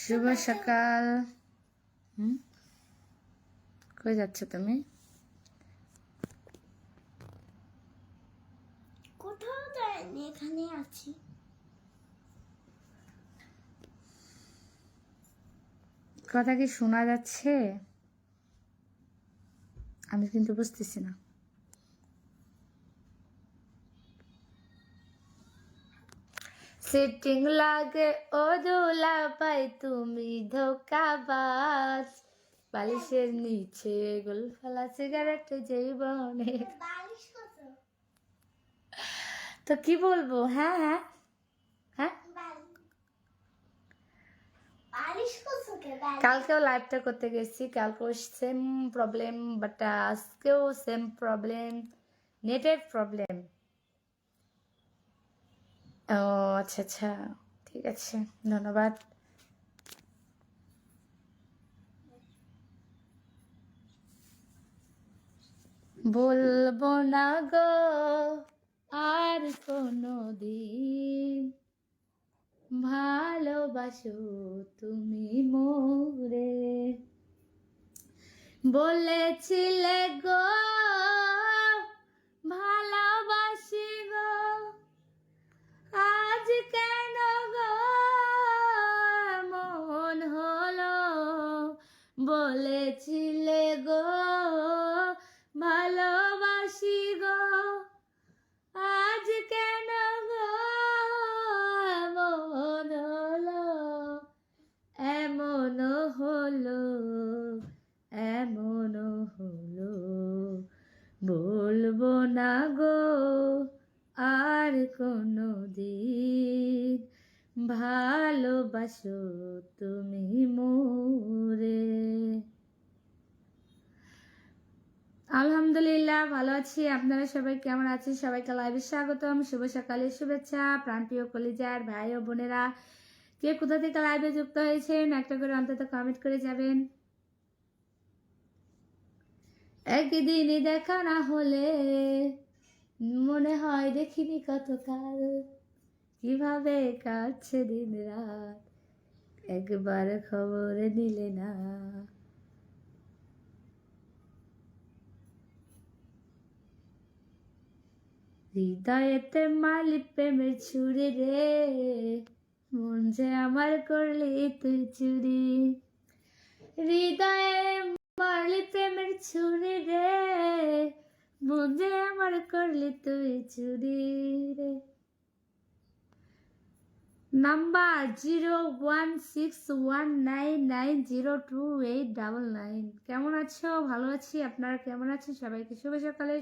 শুভ সকাল। কই যাচ্ছ তুমি? কোথাও যাইনি, এখানে আছি। কথা কি শোনা যাচ্ছে? আমি কিন্তু বুঝতেছি না। সিটিং লাগে ও দোলা পাই, তুমি ধোকাবাজ। বালিশের নিচে গোল ফেলা সিগারেট জীবনে। বালিশ কত? তো কি বলবো? হ্যাঁ হ্যাঁ হ্যাঁ, বালিশ কত কে? কালকেও লাইভটা করতে গেছি, কালকেও সেম প্রবলেম, বাট আজকেও সেম প্রবলেম, নেটের প্রবলেম। ও আচ্ছা আচ্ছা, ঠিক আছে, ধন্যবাদ। বলবো না গো আর কোনো দিন, ভালোবাসো তুমি মোরে। বলেছিলে গো ভালোবাসি গো, আজ কেন গো মন হলো? বলেছিলে গো ভালোবাসি গো, আজ কেন গো মন হলো? এমন হলো, এমন হলো, বলবো না গো আর কোনো দিন, ভালোবাসো তুমি মোরে। আলহামদুলিল্লাহ ভালো আছি। আপনারা সবাই কেমন আছেন? সবাইকে লাইভে স্বাগতম। শুভ সকালের শুভেচ্ছা প্রাণপ্রিয় কলিজার ভাই ও বোনেরা, কে কোথা থেকে লাইভে যুক্ত হয়েছেন একটা করে অন্তত কমেন্ট করে যাবেন। একদিনই দেখা না হলে মনে হয় দেখিনি কতকাল, কিভাবে কাটছে দিন রাত, একবার খবর নিলে না। হৃদয়েতে মালি প্রেমের ছুরি রে, মন যে আমার করলি তুই চুরি। হৃদয়ে মারলি প্রেমের ছুরি রে, মন যে আমার করলি তুই চুরি রে। নাম্বার 0161990289। কেমন আছো? ভালো আছি। আপনারা কেমন আছেন? সবাইকে শুভ সকালে